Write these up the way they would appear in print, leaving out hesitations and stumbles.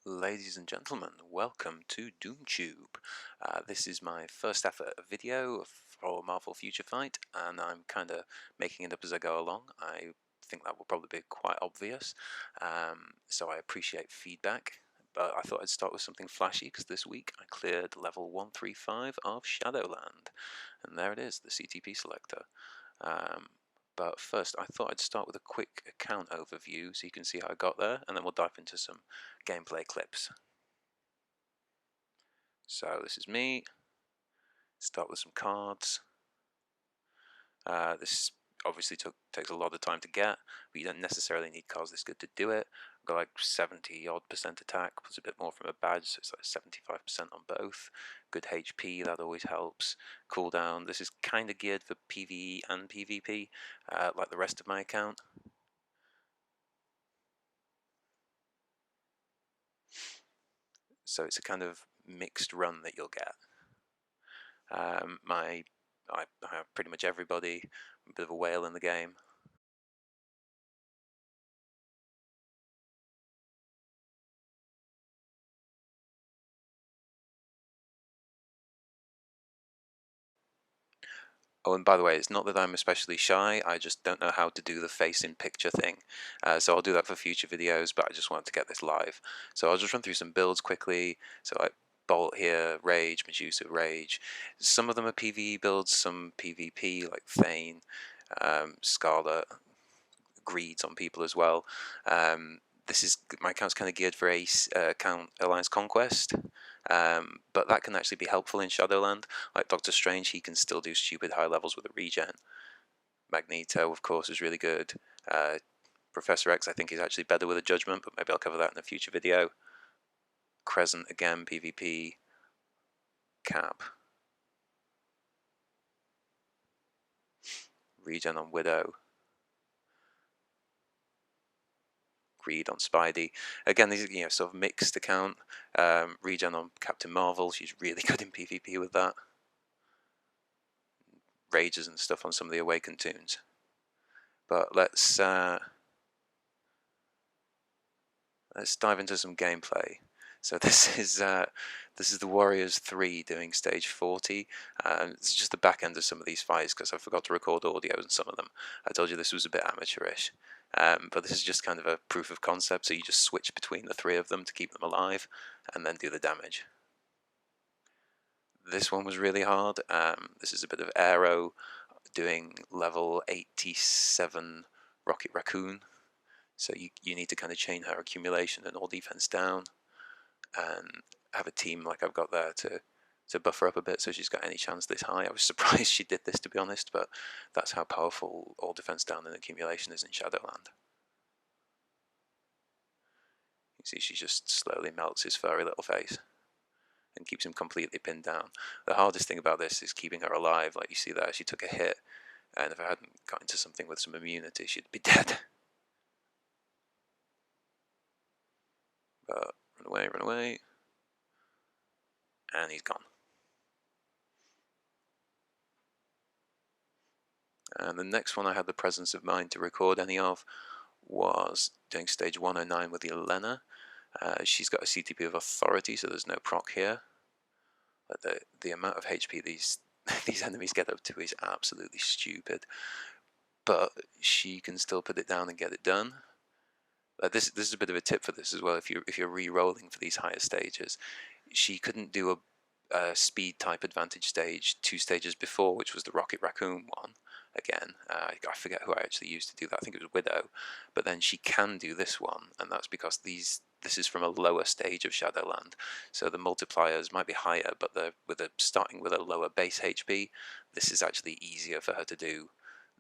Ladies and gentlemen, welcome to DoomTube. This is my first ever video for Marvel Future Fight, and I'm kind of making it up as I go along. I think that will probably be quite obvious, so I appreciate feedback. But I thought I'd start with something flashy because this week I cleared level 135 of Shadowland, and there it is, the CTP selector. But first, I thought I'd start with a quick account overview so you can see how I got there, and then we'll dive into some gameplay clips. So this is me. Start with some cards. This obviously takes a lot of time to get, but you don't necessarily need cards this good to do it. I've got like 70% attack, plus a bit more from a badge, so it's like 75% on both. Good HP, that always helps. Cooldown, this is kind of geared for PvE and PvP, like the rest of my account. So it's a kind of mixed run that you'll get. I have pretty much everybody, a bit of a whale in the game. Oh, and by the way, it's not that I'm especially shy, I just don't know how to do the face in picture thing. So I'll do that for future videos, but I just wanted to get this live. So I'll just run through some builds quickly. So like Bolt here, Rage, Medusa, Rage. Some of them are PvE builds, some PvP, like Thane, Scarlet, Greeds on people as well. My account's kind of geared for account Alliance Conquest, but that can actually be helpful in Shadowland. Like Doctor Strange, he can still do stupid high levels with a regen. Magneto, of course, is really good. Professor X, I think, is actually better with a judgment, but maybe I'll cover that in a future video. Crescent, again, PvP. Cap. Regen on Widow. Greed on Spidey. Again, these are sort of mixed account. Regen on Captain Marvel, she's really good in PvP with that. Rages and stuff on some of the Awakened tunes. But let's dive into some gameplay. So this is the Warriors 3 doing stage 40. It's just the back end of some of these fights because I forgot to record audio in some of them. I told you this was a bit amateurish. But this is just kind of a proof of concept, so you just switch between the three of them to keep them alive, and then do the damage. This one was really hard. This is a bit of Aero doing level 87 Rocket Raccoon. So you need to kind of chain her accumulation and all defense down, and have a team like I've got there to buff her up a bit so she's got any chance this high. I was surprised she did this, to be honest, but that's how powerful all defense down and accumulation is in Shadowland. You see she just slowly melts his furry little face and keeps him completely pinned down. The hardest thing about this is keeping her alive. Like you see there, she took a hit, and if I hadn't got into something with some immunity, she'd be dead. But run away, and he's gone. And the next one I had the presence of mind to record any of was doing stage 109 with Yelena. She's got a CTP of Authority, so there's no proc here. But the amount of HP these enemies get up to is absolutely stupid. But she can still put it down and get it done. This is a bit of a tip for this as well. If you're re-rolling for these higher stages, she couldn't do a speed type advantage stage 2 stages before, which was the Rocket Raccoon one. Again, I forget who I actually used to do that. I think it was Widow. But then she can do this one, and that's because this is from a lower stage of Shadowland, so the multipliers might be higher, but starting with a lower base HP, this is actually easier for her to do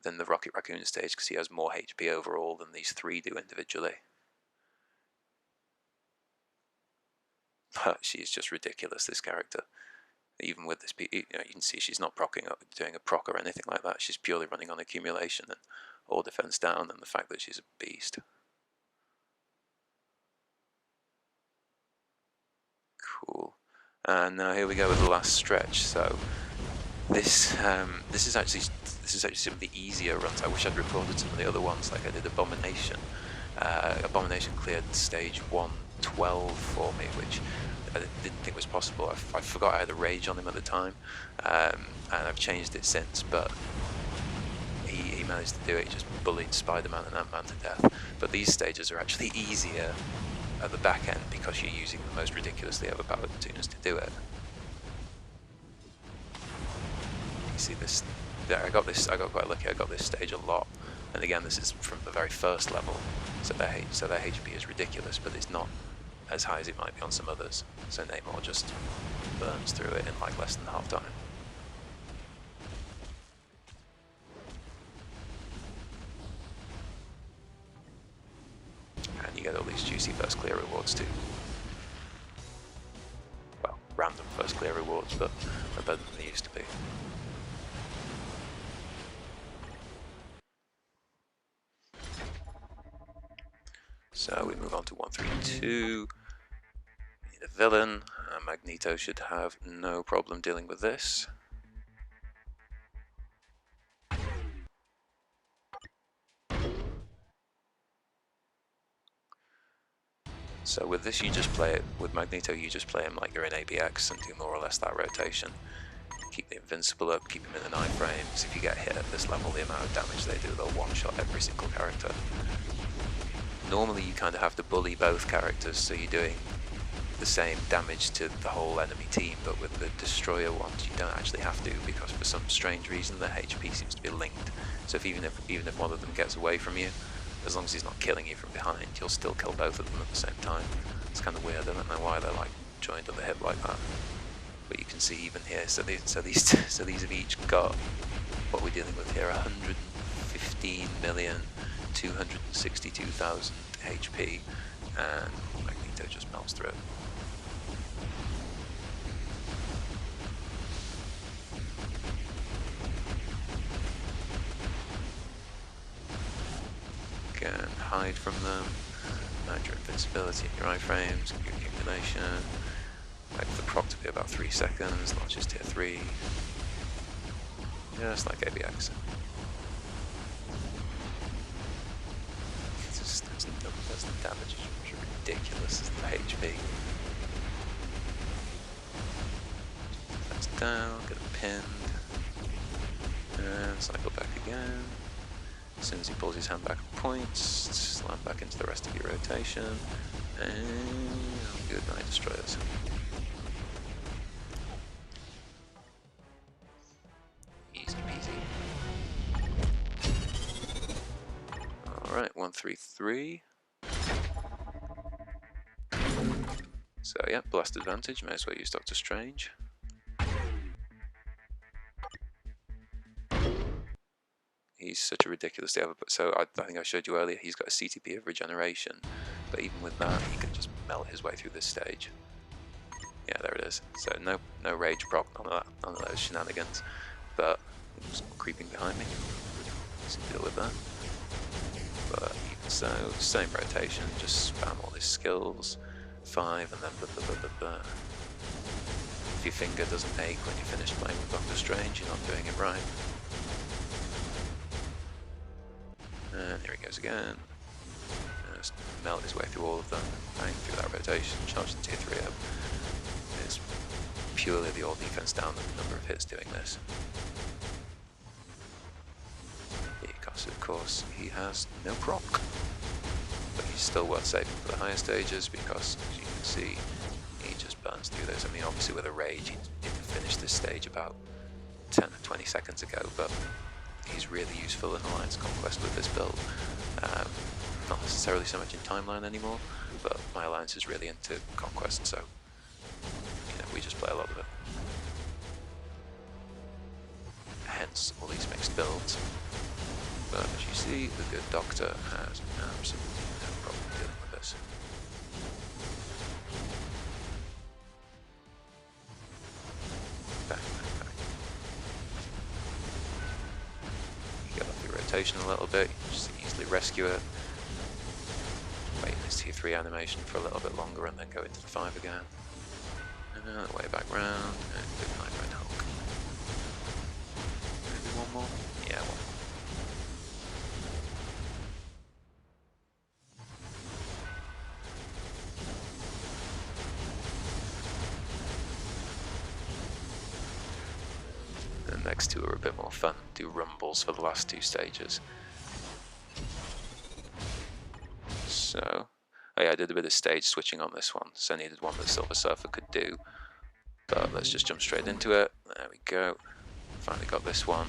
than the Rocket Raccoon stage because he has more HP overall than these three do individually. But she's just ridiculous, this character. Even with this, you can see she's not doing a proc or anything like that. She's purely running on accumulation and all defense down, and the fact that she's a beast. Cool. And now here we go with the last stretch. So this is actually some of the easier runs. I wish I'd recorded some of the other ones, like I did Abomination. Abomination cleared stage 1 12 for me, which I didn't think was possible. I forgot I had a rage on him at the time, and I've changed it since, but he managed to do it. He just bullied Spider-Man and Ant-Man to death. But these stages are actually easier at the back end because you're using the most ridiculously overpowered tuners to do it. You see this? Yeah, I got quite lucky. I got this stage a lot, and again, this is from the very first level, so their HP is ridiculous, but it's not as high as it might be on some others. So Namor just burns through it in like less than half time. And you get all these juicy first clear rewards too. Well, random first clear rewards, but they're better than they used to be. So we move on to 132. We need a villain. Magneto should have no problem dealing with this. So with this, you just play it, with Magneto, you just play him like you're in ABX and do more or less that rotation. Keep the invincible up, keep him in an iframes. If you get hit at this level, the amount of damage they do, they'll one-shot every single character. Normally you kind of have to bully both characters, so you're doing the same damage to the whole enemy team, but with the Destroyer ones you don't actually have to, because for some strange reason their HP seems to be linked. So even if one of them gets away from you, as long as he's not killing you from behind, you'll still kill both of them at the same time. It's kind of weird. I don't know why they're like joined at the hip like that. But you can see even here, so these have each got what we're dealing with here: 115,262,000 HP, and Magneto just melts through it. Again, hide from them, add your invincibility in your iframes, your accumulation, wait for the proc to be about 3 seconds, launches tier 3, just like ABX. That's the damage is ridiculous, as the HP. That's down, get him pinned, and cycle back again. As soon as he pulls his hand back at points, slam back into the rest of your rotation, and good night, destroyers. Easy peasy. Alright, 133. So yeah, blast advantage, may as well use Doctor Strange. He's such a ridiculous deal. So I think I showed you earlier, he's got a CTP of regeneration, but even with that, he can just melt his way through this stage. Yeah, there it is. So no rage proc, none of those shenanigans. But he's creeping behind me. Let's deal with that. But even so, same rotation, just spam all his skills. 5 and then blah, blah, blah, blah, blah. If your finger doesn't ache when you finish playing with Doctor Strange, you're not doing it right. And here he goes again. Just melt his way through all of them, bang through that rotation, charge the tier 3 up. It's purely the all defense down and the number of hits doing this. Because of course he has no proc. But he's still worth saving for the higher stages because, as you can see, he just burns through those. I mean, obviously with a rage, he didn't finish this stage about 10 or 20 seconds ago, but he's really useful in Alliance Conquest with this build. Not necessarily so much in Timeline anymore, but my Alliance is really into Conquest, so we just play a lot of it. Hence all these mixed builds. But as you see, the good Doctor has absolutely no problem dealing with this. Bang, bang, bang. You get off your rotation a little bit, you just easily rescue it. Wait in this tier 3 animation for a little bit longer and then go into the 5 again. And way back round, and good night, Red Hulk. Maybe one more? Yeah, one more. next two are a bit more fun. Do rumbles for the last two stages. So, oh yeah, I did a bit of stage switching on this one, so I needed one that Silver Surfer could do. But let's just jump straight into it. There we go. Finally got this one.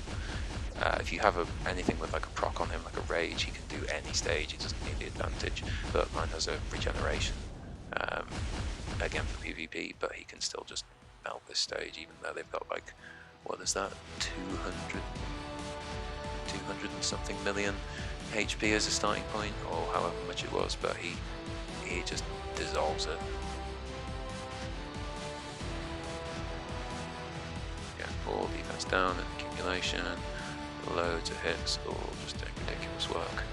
If you have anything with like a proc on him, like a rage, he can do any stage. He doesn't need the advantage. But mine has a regeneration. Again for PvP, but he can still just melt this stage, even though they've got like, what is that, 200 and something million HP as a starting point, or however much it was, but he just dissolves it. Yeah, all defense down and accumulation, loads of hits, all just doing ridiculous work.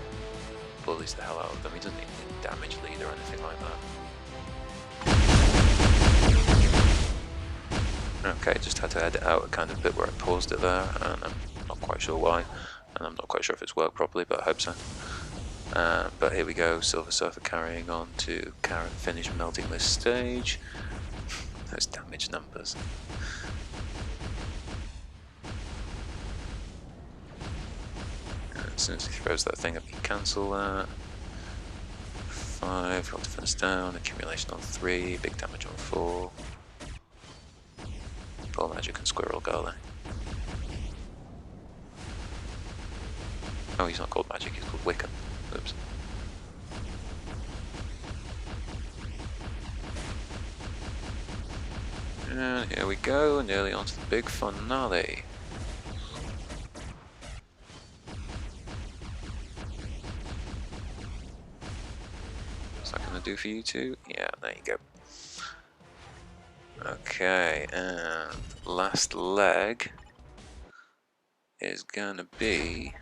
Bullies the hell out of them. He doesn't even need damage lead or anything like that. Okay, just had to edit out a kind of bit where I paused it there, and I'm not quite sure why, and I'm not quite sure if it's worked properly, but I hope so. But here we go, Silver Surfer carrying on to finish melting this stage. Those damage numbers. And as soon as he throws that thing up, you cancel that. 5, got defense down, accumulation on 3, big damage on 4. Full magic and squirrel girl. Oh, he's not called magic, he's called Wiccan. Oops. And here we go, nearly onto the big finale. What's that gonna do for you two? Yeah, there you go. Okay, and last leg is gonna be...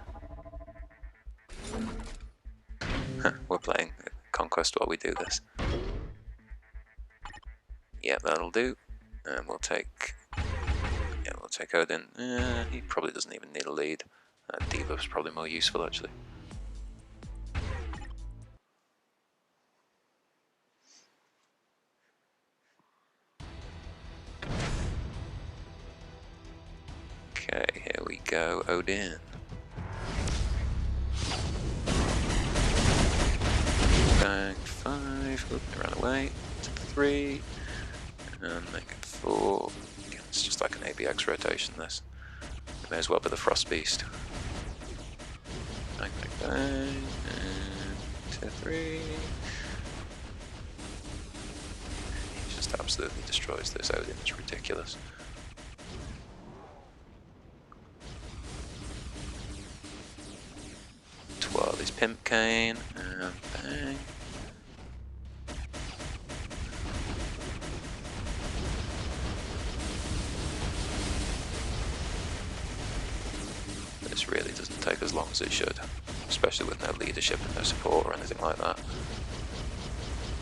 we're playing Conquest while we do this. Yeah, that'll do. And we'll take... yeah, we'll take Odin. He probably doesn't even need a lead. Diva's probably more useful, actually. Okay, here we go, Odin. Bang, 5, oop, it ran away, 3, and make it 4. Yeah, it's just like an ABX rotation, this. It may as well be the Frost Beast. Bang, bang, bang, and 2, 3. He just absolutely destroys this Odin, it's ridiculous. Twirl his Pimp Cane, and bang. This really doesn't take as long as it should, especially with no leadership and no support or anything like that.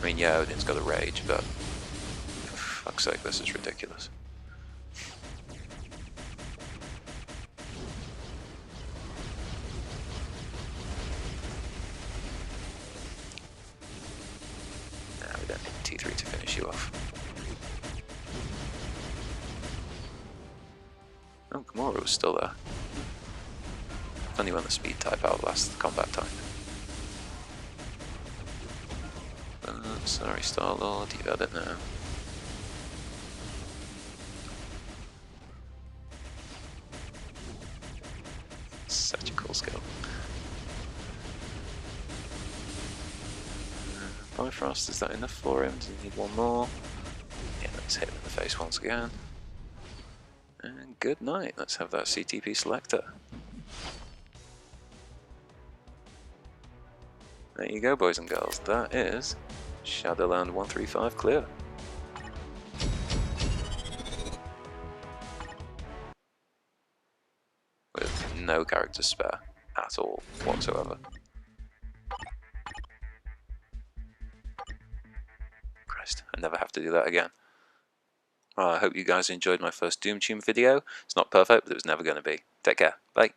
I mean, yeah, Odin's got a rage, but for fuck's sake, this is ridiculous. We don't need T3 to finish you off. Oh, Gamora was still there. Funny when the speed type outlasts the combat type. Sorry, Star-Lord, you got it now. Such a cool skill. Bifrost, is that enough for him? Does he need one more? Yeah, let's hit him in the face once again. And good night, let's have that CTP selector. There you go, boys and girls, that is Shadowland 135 clear. With no characters spare at all, whatsoever. Christ, I never have to do that again. Well, I hope you guys enjoyed my first DoomTube video. It's not perfect, but it was never going to be. Take care, bye.